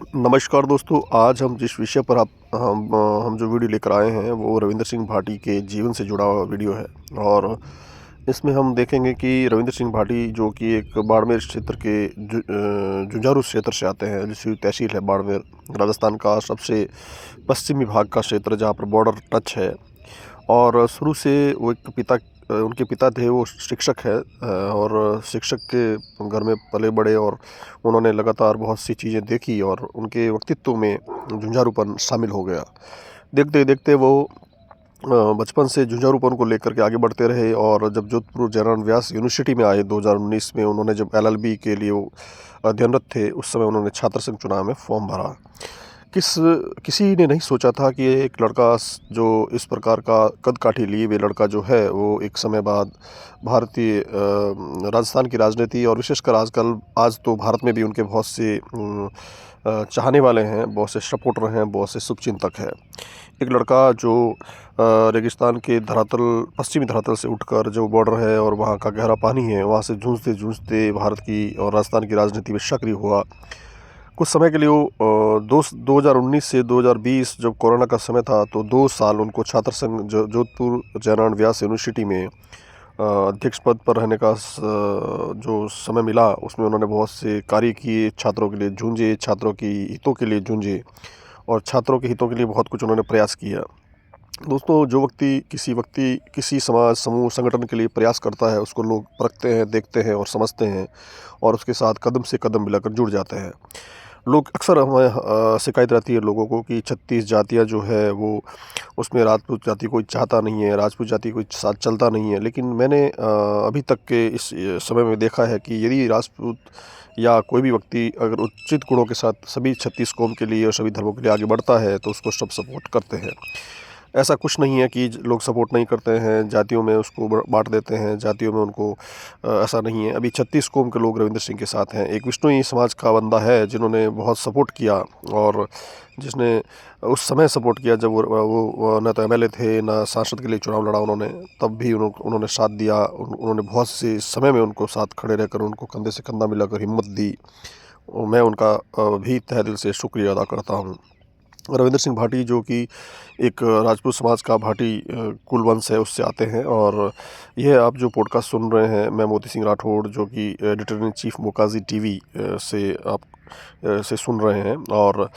नमस्कार दोस्तों, आज हम जिस विषय पर हम जो वीडियो लेकर आए हैं वो रविंद्र सिंह भाटी के जीवन से जुड़ा हुआ वीडियो है। और इसमें हम देखेंगे कि रविंद्र सिंह भाटी जो कि एक बाड़मेर क्षेत्र के जुझारू क्षेत्र से आते हैं, जिसकी तहसील है बाड़मेर, राजस्थान का सबसे पश्चिमी भाग का क्षेत्र जहाँ पर बॉर्डर टच है। और शुरू से वो एक उनके पिता थे, वो शिक्षक है और शिक्षक के घर में पले बड़े और उन्होंने लगातार बहुत सी चीज़ें देखी और उनके व्यक्तित्व में झुंझारूपन शामिल हो गया। देखते देखते वो बचपन से झुंझारूपन को लेकर के आगे बढ़ते रहे और जब जोधपुर जयनारायण व्यास यूनिवर्सिटी में आए 2019 में, उन्होंने जब एलएलबी के लिए वो अध्ययनरत थे, उस समय उन्होंने छात्र संघ चुनाव में फॉर्म भरा। किसी ने नहीं सोचा था कि एक लड़का जो इस प्रकार का कद-काठी लिए हुए लड़का जो है, वो एक समय बाद भारतीय राजस्थान की राजनीति और विशेषकर आज तो भारत में भी उनके बहुत से चाहने वाले हैं, बहुत से सपोर्टर हैं, बहुत से शुभचिंतक हैं। एक लड़का जो रेगिस्तान के पश्चिमी धरातल से उठकर जो बॉर्डर है और वहाँ का गहरा पानी है, वहाँ से जूझते-जूझते भारत की और राजस्थान की राजनीति में सक्रिय हुआ। कुछ समय के लिए वो 2019 से 2020 जब कोरोना का समय था, तो 2 साल उनको छात्र संघ जोधपुर जयनारायण व्यास यूनिवर्सिटी में अध्यक्ष पद पर रहने का जो समय मिला, उसमें उन्होंने बहुत से कार्य किए, छात्रों के लिए जूझे, छात्रों की हितों के लिए जूझे और छात्रों के हितों के लिए बहुत कुछ उन्होंने प्रयास किया। दोस्तों, जो व्यक्ति किसी समाज, समूह, संगठन के लिए प्रयास करता है, उसको लोग परखते हैं, देखते हैं और समझते हैं और उसके साथ कदम से कदम मिलाकर जुड़ जाते हैं। लोग अक्सर हमें शिकायत रहती है लोगों को कि 36 जातियाँ जो है वो उसमें राजपूत जाति कोई चाहता नहीं है, राजपूत जाति कोई साथ चलता नहीं है। लेकिन मैंने अभी तक के इस समय में देखा है कि यदि राजपूत या कोई भी व्यक्ति अगर उचित गुणों के साथ सभी 36 कौम के लिए और सभी धर्मों के लिए आगे बढ़ता है, तो उसको सब सपोर्ट करते हैं। ऐसा कुछ नहीं है कि लोग सपोर्ट नहीं करते हैं, जातियों में उसको बाँट देते हैं, जातियों में उनको ऐसा नहीं है। अभी 36 कौम के लोग रविंद्र सिंह के साथ हैं। एक विश्नोई समाज का बंदा है जिन्होंने बहुत सपोर्ट किया और जिसने उस समय सपोर्ट किया जब वो ना तो एमएलए थे, ना सांसद के लिए चुनाव लड़ा उन्होंने, तब भी उन्होंने साथ दिया। उन्होंने बहुत से समय में उनको साथ खड़े रहकर उनको कंधे से कंधा मिलाकर हिम्मत दी और मैं उनका भी तहे दिल से शुक्रिया अदा करता हूँ। रविंद्र सिंह भाटी जो कि एक राजपूत समाज का भाटी कुल वंश है, उससे आते हैं। और यह आप जो पॉडकास्ट सुन रहे हैं, मैं मोती सिंह राठौड़ जो कि एडिटर इन चीफ मोकाजी टीवी से सुन रहे हैं। और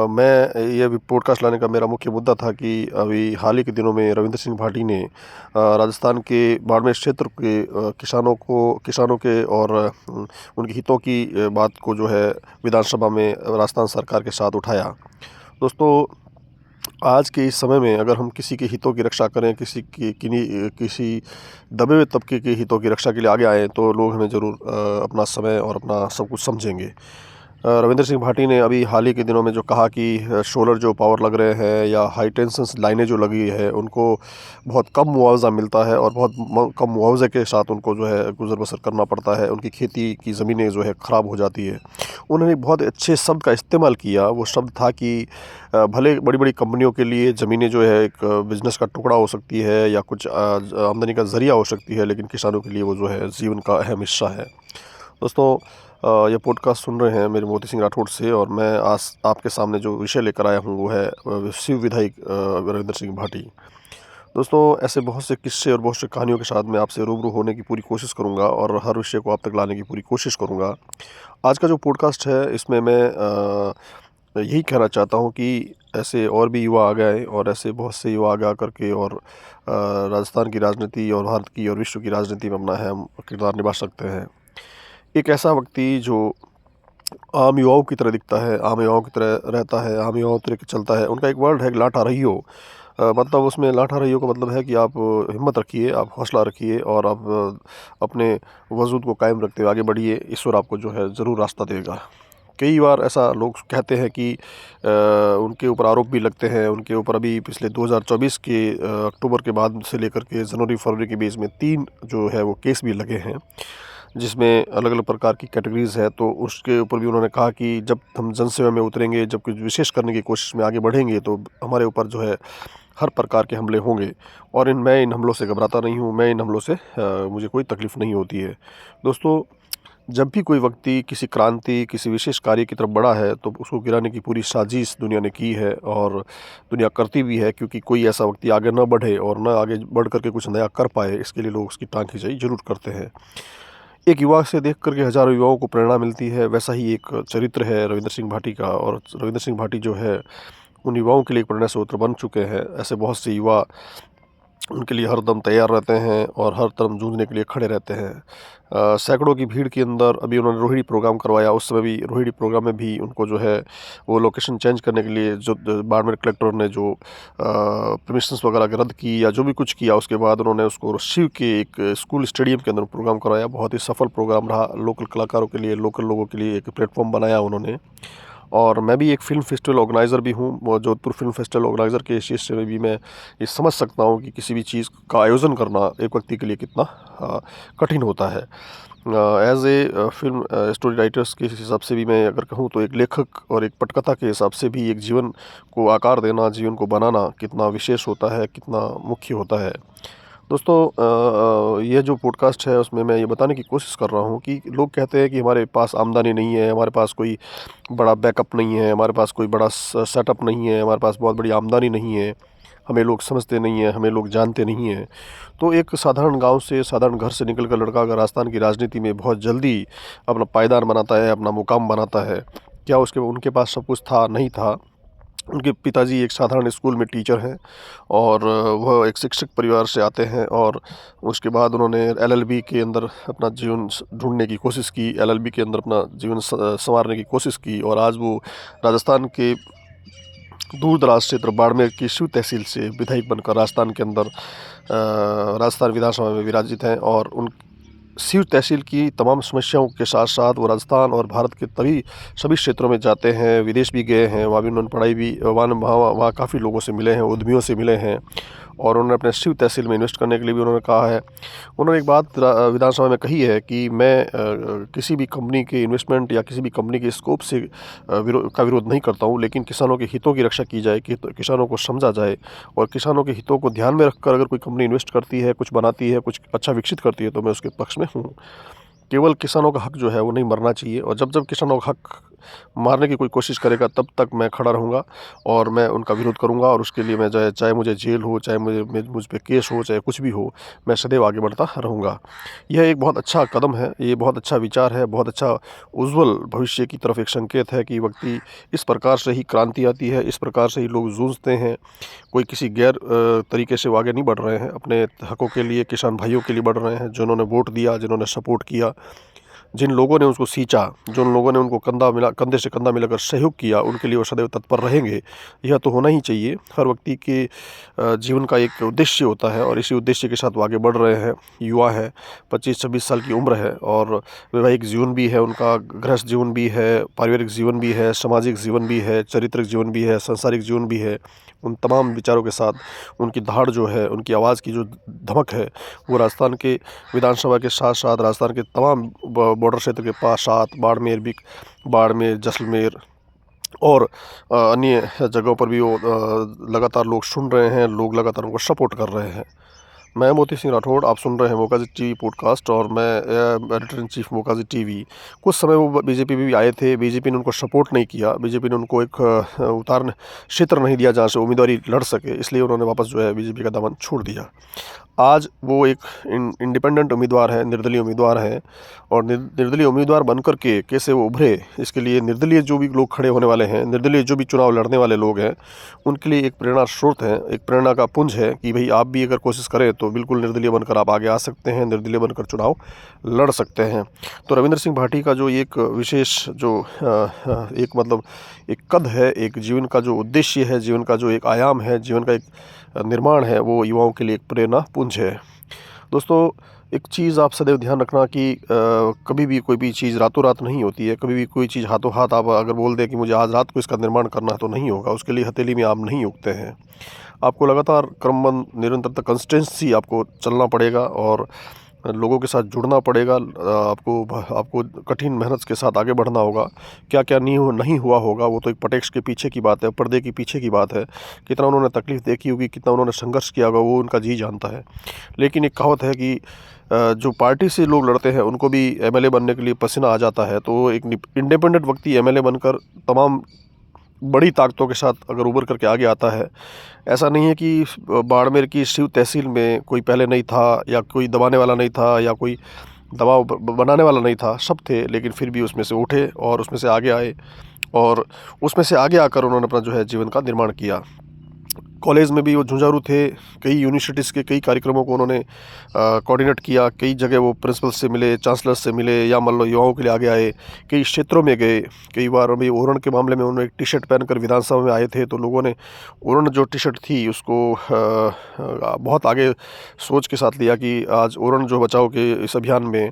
मैं ये भी पॉडकास्ट लाने का मेरा मुख्य मुद्दा था कि अभी हाल ही के दिनों में रविंद्र सिंह भाटी ने राजस्थान के बाड़मेर क्षेत्र के किसानों के और उनके हितों की बात को जो है विधानसभा में राजस्थान सरकार के साथ उठाया। दोस्तों, आज के इस समय में अगर हम किसी के हितों की रक्षा करें, किसी दबे हुए तबके के हितों की रक्षा के लिए आगे आएँ, तो लोग हमें ज़रूर अपना समय और अपना सब कुछ समझेंगे। रविंद्र सिंह भाटी ने अभी हाल ही के दिनों में जो कहा कि सोलर जो पावर लग रहे हैं या हाई टेंशन लाइनें जो लगी है, उनको बहुत कम मुआवज़ा मिलता है और बहुत कम मुआवजे के साथ उनको जो है गुजर बसर करना पड़ता है। उनकी खेती की ज़मीनें जो है ख़राब हो जाती है। उन्होंने एक बहुत अच्छे शब्द का इस्तेमाल किया। वो शब्द था कि भले बड़ी-बड़ी कंपनियों के लिए ज़मीनें जो है एक बिज़नेस का टुकड़ा हो सकती है या कुछ आमदनी का ज़रिया हो सकती है, लेकिन किसानों के लिए वो जो है जीवन का अहम हिस्सा है। दोस्तों, ये पॉडकास्ट सुन रहे हैं मेरे मोती सिंह राठौड़ से और मैं आज आपके सामने जो विषय लेकर आया हूँ वो है शिव विधायक रविंद्र सिंह भाटी। दोस्तों, ऐसे बहुत से किस्से और बहुत से कहानियों के साथ मैं आपसे रूबरू होने की पूरी कोशिश करूँगा और हर विषय को आप तक लाने की पूरी कोशिश करूँगा। आज का जो पॉडकास्ट है, इसमें मैं यही कहना चाहता हूँ कि ऐसे और भी युवा आ गए और ऐसे बहुत से युवा आगे आकर के और राजस्थान की राजनीति और भारत की और विश्व की राजनीति में अपना अहम किरदार निभा सकते हैं। एक ऐसा व्यक्ति जो आम युवाओं की तरह दिखता है, आम युवाओं की तरह रहता है, आम युवाओं की तरह चलता है। उनका एक वर्ड है लाठा रहियो। मतलब उसमें लाठा रहियो का मतलब है कि आप हिम्मत रखिए, आप हौसला रखिए और आप अपने वजूद को कायम रखते हुए आगे बढ़िए। ईश्वर आपको जो है ज़रूर रास्ता देगा। कई बार ऐसा लोग कहते हैं कि उनके ऊपर आरोप भी लगते हैं। उनके ऊपर अभी पिछले 2024 के अक्टूबर के बाद से लेकर के जनवरी फरवरी के बीच में 3 जो है वो केस भी लगे हैं, जिसमें अलग-अलग प्रकार की कैटेगरीज़ है। तो उसके ऊपर भी उन्होंने कहा कि जब हम जनसेवा में उतरेंगे, जब कुछ विशेष करने की कोशिश में आगे बढ़ेंगे, तो हमारे ऊपर जो है हर प्रकार के हमले होंगे और मैं इन हमलों से घबराता नहीं हूँ। मैं इन हमलों से मुझे कोई तकलीफ़ नहीं होती है। दोस्तों, जब भी कोई व्यक्ति किसी क्रांति, किसी विशेष कार्य की तरफ बढ़ा है, तो उसको गिराने की पूरी साजिश दुनिया ने की है और दुनिया करती भी है, क्योंकि कोई ऐसा व्यक्ति आगे ना बढ़े और ना आगे बढ़ कर के कुछ नया कर पाए, इसके लिए लोग उसकी टांग खिंचाई ज़रूर करते हैं। एक युवा से देख कर के हज़ारों युवाओं को प्रेरणा मिलती है, वैसा ही एक चरित्र है रविंद्र सिंह भाटी का। और रविंद्र सिंह भाटी जो है, उन युवाओं के लिए एक प्रेरणा स्रोत बन चुके हैं। ऐसे बहुत से युवा उनके लिए हरदम तैयार रहते हैं और हर तरफ जूझने के लिए खड़े रहते हैं। सैकड़ों की भीड़ के अंदर अभी उन्होंने रोहिणी प्रोग्राम करवाया, उस समय भी रोहिणी प्रोग्राम में भी उनको जो है वो लोकेशन चेंज करने के लिए जो बाड़मेर कलेक्टर ने जो परमिशंस वगैरह रद्द की या जो भी कुछ किया, उसके बाद उन्होंने उसको शिव के एक स्कूल स्टेडियम के अंदर प्रोग्राम करवाया। बहुत ही सफल प्रोग्राम रहा, लोकल कलाकारों के लिए, लोकल लोगों के लिए एक प्लेटफॉर्म बनाया उन्होंने। और मैं भी एक फ़िल्म फेस्टिवल ऑर्गेनाइज़र भी हूँ। वो जोधपुर फ़िल्म फेस्टिवल ऑर्गेनाइज़र के हैसियत से भी मैं ये समझ सकता हूँ कि किसी भी चीज़ का आयोजन करना एक व्यक्ति के लिए कितना कठिन होता है। As a film story writers के हिसाब से भी मैं अगर कहूँ, तो एक लेखक और एक पटकथा के हिसाब से भी एक जीवन को आकार देना, जीवन को बनाना कितना विशेष होता है, कितना मुख्य होता है। दोस्तों, ये जो पॉडकास्ट है उसमें मैं ये बताने की कोशिश कर रहा हूँ कि लोग कहते हैं कि हमारे पास आमदनी नहीं है, हमारे पास कोई बड़ा बैकअप नहीं है, हमारे पास कोई बड़ा सेटअप नहीं है, हमारे पास बहुत बड़ी आमदनी नहीं है, हमें लोग समझते नहीं हैं, हमें लोग जानते नहीं हैं। तो एक साधारण गांव से, साधारण घर से निकल कर लड़का अगर राजस्थान की राजनीति में बहुत जल्दी अपना पायदान बनाता है, अपना मुकाम बनाता है, क्या उसके उनके पास सब कुछ था? नहीं था। उनके पिताजी एक साधारण स्कूल में टीचर हैं और वह एक शिक्षक परिवार से आते हैं। और उसके बाद उन्होंने एलएलबी के अंदर अपना जीवन ढूंढने की कोशिश की, एलएलबी के अंदर अपना जीवन संवारने की कोशिश की। और आज वो राजस्थान के दूर दराज क्षेत्र बाड़मेर की शिव तहसील से विधायक बनकर राजस्थान के अंदर राजस्थान विधानसभा में विराजित हैं। और उन शिव तहसील की तमाम समस्याओं के साथ साथ वो राजस्थान और भारत के सभी क्षेत्रों में जाते हैं, विदेश भी गए हैं, वहाँ भी उन्होंने पढ़ाई भी, वहाँ काफ़ी लोगों से मिले हैं, उद्यमियों से मिले हैं। और उन्होंने अपने शिव तहसील में इन्वेस्ट करने के लिए भी उन्होंने कहा है। उन्होंने एक बात विधानसभा में कही है कि मैं किसी भी कंपनी के इन्वेस्टमेंट या किसी भी कंपनी के स्कोप से विरोध नहीं करता हूँ, लेकिन किसानों के हितों की रक्षा की जाए, कि किसानों को समझा जाए और किसानों के हितों को ध्यान में रखकर अगर कोई कंपनी इन्वेस्ट करती है, कुछ बनाती है, कुछ अच्छा विकसित करती है, तो मैं उसके पक्ष में हूँ। केवल किसानों का हक जो है वो नहीं मरना चाहिए, और जब जब किसानों का हक मारने की कोई कोशिश करेगा, तब तक मैं खड़ा रहूँगा और मैं उनका विरोध करूँगा। और उसके लिए मैं चाहे मुझे जेल हो, चाहे मुझ पे केस हो, चाहे कुछ भी हो, मैं सदैव आगे बढ़ता रहूँगा। यह एक बहुत अच्छा कदम है, ये बहुत अच्छा विचार है, बहुत अच्छा उज्ज्वल भविष्य की तरफ एक संकेत है कि व्यक्ति इस प्रकार से ही क्रांति आती है, इस प्रकार से ही लोग जूझते हैं। कोई किसी गैर तरीके से वो आगे नहीं बढ़ रहे हैं, अपने हकों के लिए, किसान भाइयों के लिए बढ़ रहे हैं, जिन्होंने वोट दिया, जिन्होंने सपोर्ट किया, जिन लोगों ने उसको सींचा, जिन लोगों ने उनको कंधे से कंधा मिलाकर सहयोग किया, उनके लिए वो सदैव तत्पर रहेंगे। यह तो होना ही चाहिए। हर व्यक्ति के जीवन का एक उद्देश्य होता है और इसी उद्देश्य के साथ वो आगे बढ़ रहे हैं। युवा है, 25-26 साल की उम्र है और वैवाहिक जीवन भी है उनका, गृहस्थ जीवन भी है, पारिवारिक जीवन भी है, सामाजिक जीवन भी है, चारित्रिक जीवन भी है, सांसारिक जीवन भी है। उन तमाम विचारों के साथ उनकी धाड़ जो है, उनकी आवाज़ की जो धमक है, वो राजस्थान के विधानसभा के साथ साथ राजस्थान के तमाम बॉर्डर क्षेत्र के पास साथ बाड़मेर, जैसलमेर और अन्य जगहों पर भी वो लगातार लोग सुन रहे हैं, लोग लगातार उनको सपोर्ट कर रहे हैं। मैं मोती सिंह राठौड़, आप सुन रहे हैं मोकाजी टीवी पॉडकास्ट और मैं एडिटर इन चीफ मोकाजी टीवी। कुछ समय वो बीजेपी में भी आए थे, बीजेपी ने उनको सपोर्ट नहीं किया, बीजेपी ने उनको एक उतारने क्षेत्र नहीं दिया जहाँ से उम्मीदवारी लड़ सके, इसलिए उन्होंने वापस जो है बीजेपी का दामन छोड़ दिया। आज वो एक इंडिपेंडेंट उम्मीदवार है, निर्दलीय उम्मीदवार है। और निर्दलीय उम्मीदवार बनकर के कैसे वो उभरे, इसके लिए निर्दलीय जो भी लोग खड़े होने वाले हैं, निर्दलीय जो भी चुनाव लड़ने वाले लोग हैं, उनके लिए एक प्रेरणा स्रोत है, एक प्रेरणा का पुंज है कि भाई आप भी अगर कोशिश करें तो बिल्कुल निर्दलीय बनकर आप आगे आ सकते हैं, निर्दलीय बनकर चुनाव लड़ सकते हैं। तो रविंद्र सिंह भाटी का जो एक विशेष जो एक मतलब एक कद है, एक जीवन का जो उद्देश्य है, जीवन का जो एक आयाम है, जीवन का एक निर्माण है, वो युवाओं के लिए एक प्रेरणा पुंज है। दोस्तों, एक चीज़ आप सदैव ध्यान रखना कि कभी भी कोई भी चीज़ रातों रात नहीं होती है। कभी भी कोई चीज़ हाथों हाथ आप अगर बोल दें कि मुझे आज रात को इसका निर्माण करना है, तो नहीं होगा। उसके लिए हथेली में आम नहीं उगते हैं। आपको लगातार क्रमबद्ध निरंतरता कंसिस्टेंसी आपको चलना पड़ेगा और लोगों के साथ जुड़ना पड़ेगा। आपको कठिन मेहनत के साथ आगे बढ़ना होगा। क्या क्या नहीं हुआ होगा, वो तो एक पटेक्स के पीछे की बात है, पर्दे के पीछे की बात है। कितना उन्होंने तकलीफ़ देखी होगी, कितना उन्होंने संघर्ष किया होगा, वो उनका जी जानता है। लेकिन एक कहावत है कि जो पार्टी से लोग लड़ते हैं उनको भी एमएलए बनने के लिए पसीना आ जाता है, तो एक इंडिपेंडेंट व्यक्ति एमएलए बनकर तमाम बड़ी ताकतों के साथ अगर उभर करके आगे आता है। ऐसा नहीं है कि बाड़मेर की शिव तहसील में कोई पहले नहीं था, या कोई दबाने वाला नहीं था, या कोई दबाव बनाने वाला नहीं था, सब थे, लेकिन फिर भी उसमें से उठे और उसमें से आगे आए, और उसमें से आगे आकर उन्होंने अपना जो है जीवन का निर्माण किया। कॉलेज में भी वो जुझारू थे, कई यूनिवर्सिटीज़ के कई कार्यक्रमों को उन्होंने कोऑर्डिनेट किया, कई जगह वो प्रिंसिपल से मिले, चांसलर से मिले, या मान लो युवाओं के लिए आगे आए, कई क्षेत्रों में गए। कई बार अभी ओरण के मामले में उन्होंने एक टी शर्ट पहनकर विधानसभा में आए थे, तो लोगों ने ओरण जो टी शर्ट थी उसको बहुत आगे सोच के साथ लिया कि आज ओरण जो बचाओ के इस अभियान में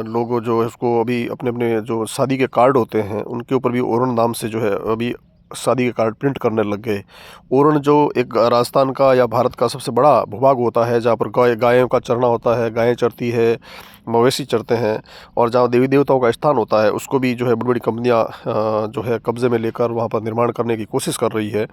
लोग जो है उसको अभी अपने अपने जो शादी के कार्ड होते हैं उनके ऊपर भी ओरण नाम से जो है अभी शादी के कार्ड प्रिंट करने लग गए। ओरण जो एक राजस्थान का या भारत का सबसे बड़ा भूभाग होता है, जहाँ पर गायों का चरना होता है, गायें चरती है, मवेशी चरते हैं, और जहाँ देवी देवताओं का स्थान होता है, उसको भी जो है बड़ी बड़ी कंपनियाँ जो है कब्ज़े में लेकर वहाँ पर निर्माण करने की कोशिश कर रही है,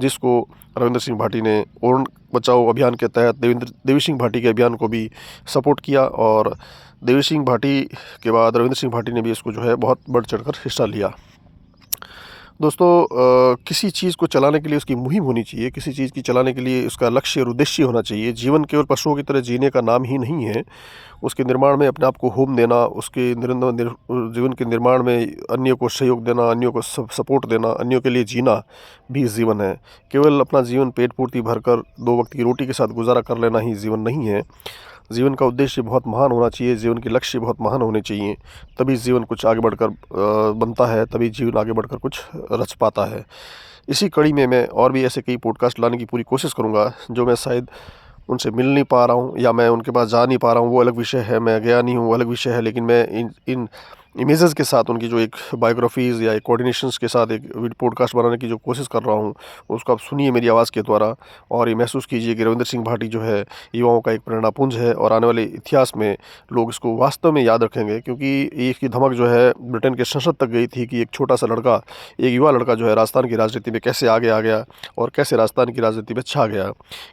जिसको रविंद्र सिंह भाटी ने ओरण बचाओ अभियान के तहत देवी सिंह भाटी के अभियान को भी सपोर्ट किया, और देवी सिंह भाटी के बाद रविंद्र सिंह भाटी ने भी इसको जो है बहुत बढ़ चढ़कर हिस्सा लिया। दोस्तों, किसी चीज़ को चलाने के लिए उसकी मुहिम होनी चाहिए, किसी चीज़ की चलाने के लिए उसका लक्ष्य और उद्देश्य होना चाहिए। जीवन केवल पशुओं की तरह जीने का नाम ही नहीं है, उसके निर्माण में अपने आप को होम देना, उसके जीवन के निर्माण में अन्यों को सहयोग देना, अन्यों को सपोर्ट देना, अन्यों के लिए जीना भी जीवन है। केवल अपना जीवन पेट पूर्ति भरकर 2 वक्त की रोटी के साथ गुजारा कर लेना ही जीवन नहीं है। जीवन का उद्देश्य बहुत महान होना चाहिए, जीवन के लक्ष्य बहुत महान होने चाहिए, तभी जीवन कुछ आगे बढ़कर बनता है, तभी जीवन आगे बढ़कर कुछ रच पाता है। इसी कड़ी में मैं और भी ऐसे कई पॉडकास्ट लाने की पूरी कोशिश करूँगा, जो मैं शायद उनसे मिल नहीं पा रहा हूँ या मैं उनके पास जा नहीं पा रहा हूँ, वो अलग विषय है, मैं गया नहीं हूँ, वो अलग विषय है, लेकिन मैं इन इमेजेस के साथ उनकी जो एक बायोग्राफीज़ या एक कोऑर्डिनेशंस के साथ एक पॉडकास्ट बनाने की जो कोशिश कर रहा हूँ, उसको आप सुनिए मेरी आवाज़ के द्वारा, और ये महसूस कीजिए कि रविंद्र सिंह भाटी जो है युवाओं का एक प्रेरणापुंज है, और आने वाले इतिहास में लोग इसको वास्तव में याद रखेंगे, क्योंकि ये इसकी धमक जो है ब्रिटेन के संसद तक गई थी कि एक छोटा सा लड़का, एक युवा लड़का जो है राजस्थान की राजनीति में कैसे आगे आ गया, और कैसे राजस्थान की राजनीति में छा गया,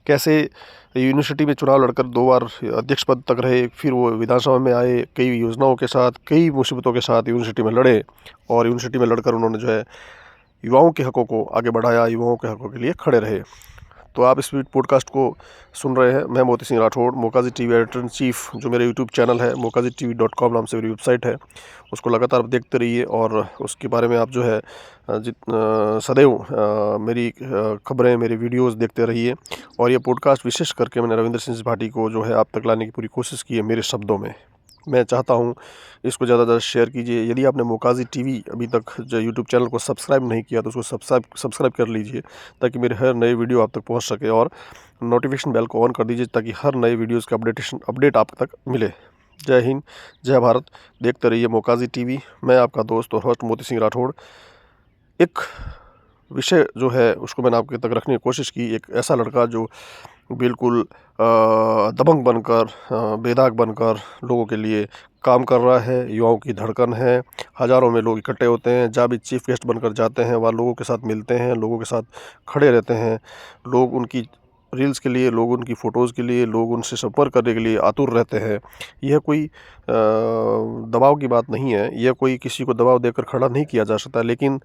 कैसे यूनिवर्सिटी में चुनाव लड़कर 2 बार अध्यक्ष पद तक रहे, फिर वो विधानसभा में आए, कई योजनाओं के साथ, कई मुसीबतों के साथ यूनिवर्सिटी में लड़े, और यूनिवर्सिटी में लड़कर उन्होंने जो है युवाओं के हकों को आगे बढ़ाया, युवाओं के हकों के लिए खड़े रहे। तो आप इस पॉडकास्ट को सुन रहे हैं, मैं Moti Singh Rathore, Mokaji TV editor in chief, जो मेरे यूट्यूब चैनल है, mokazitv.com नाम से मेरी वेबसाइट है, उसको लगातार आप देखते रहिए, और उसके बारे में आप जो है सदैव मेरी खबरें, मेरी वीडियोस देखते रहिए। और ये पॉडकास्ट विशेष करके मैंने रविंद्र सिंह भाटी को जो है आप तक लाने की पूरी कोशिश की है मेरे शब्दों में। मैं चाहता हूँ इसको ज़्यादा से ज़्यादा शेयर कीजिए। यदि आपने मोकाजी टीवी अभी तक जो यूट्यूब चैनल को सब्सक्राइब नहीं किया, तो उसको सब्सक्राइब कर लीजिए, ताकि मेरे हर नए वीडियो आप तक पहुँच सके, और नोटिफिकेशन बेल को ऑन कर दीजिए, ताकि हर नए वीडियोज़ का अपडेट आप तक मिले। जय हिंद, जय भारत। देखते रहिए मोकाजी टीवी। मैं आपका दोस्त और होस्ट मोती सिंह राठौड़। एक विषय जो है उसको मैंने आपके तक रखने की कोशिश की, एक ऐसा लड़का जो बिल्कुल दबंग बनकर, बेदाग बनकर लोगों के लिए काम कर रहा है, युवाओं की धड़कन है, हज़ारों में लोग इकट्ठे होते हैं, जहाँ भी चीफ गेस्ट बनकर जाते हैं वहाँ लोगों के साथ मिलते हैं, लोगों के साथ खड़े रहते हैं, लोग उनकी रील्स के लिए, लोग उनकी फ़ोटोज़ के लिए, लोग उनसे संपर्क करने के लिए आतुर रहते हैं। यह कोई दबाव की बात नहीं है, यह कोई किसी को दबाव देकर खड़ा नहीं किया जा सकता, लेकिन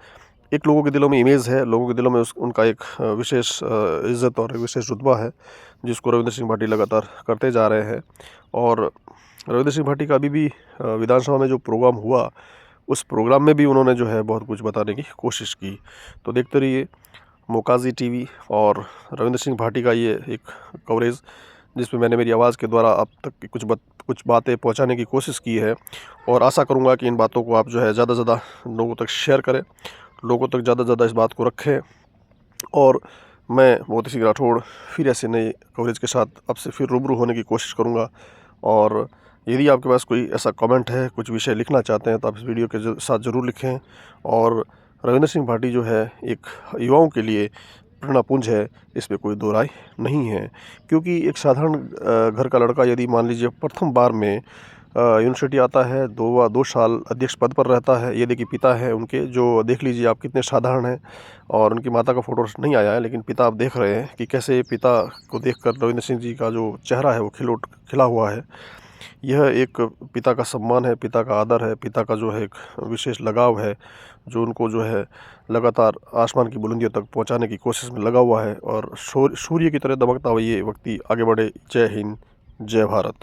एक लोगों के दिलों में इमेज है, लोगों के दिलों में उनका एक विशेष इज़्ज़त और एक विशेष रुतबा है, जिसको रविंद्र सिंह भाटी लगातार करते जा रहे हैं। और रविंद्र सिंह भाटी का अभी भी विधानसभा में जो प्रोग्राम हुआ, उस प्रोग्राम में भी उन्होंने जो है बहुत कुछ बताने की कोशिश की। तो देखते रहिए मोकाजी टीवी और रविंद्र सिंह भाटी का ये एक कवरेज, जिसमें मैंने मेरी आवाज़ के द्वारा आप तक कुछ बातें पहुंचाने की कोशिश की है, और आशा करूंगा कि इन बातों को आप जो है ज़्यादा से ज़्यादा लोगों तक शेयर करें, लोगों तक ज़्यादा से ज़्यादा इस बात को रखें। और मैं मोती सिंह राठौड़ फिर ऐसे नए कवरेज के साथ आपसे फिर रूबरू होने की कोशिश करूंगा। और यदि आपके पास कोई ऐसा कमेंट है, कुछ विषय लिखना चाहते हैं, तो आप इस वीडियो के साथ ज़रूर लिखें। और रविंद्र सिंह भाटी जो है एक युवाओं के लिए प्रेरणापुंज है, इसमें कोई दो राय नहीं है, क्योंकि एक साधारण घर का लड़का यदि मान लीजिए प्रथम बार में यूनिवर्सिटी आता है, 2 साल अध्यक्ष पद पर रहता है। ये देखिए पिता हैं उनके, जो देख लीजिए आप कितने साधारण हैं, और उनकी माता का फ़ोटो नहीं आया है, लेकिन पिता आप देख रहे हैं कि कैसे पिता को देखकर रविंद्र सिंह जी का जो चेहरा है वो खिला हुआ है। यह एक पिता का सम्मान है, पिता का आदर है, पिता का जो है एक विशेष लगाव है, जो उनको जो है लगातार आसमान की बुलंदियों तक पहुंचाने की कोशिश में लगा हुआ है, और सूर्य की तरह दमकता हुआ ये व्यक्ति आगे बढ़े। जय हिंद, जय भारत।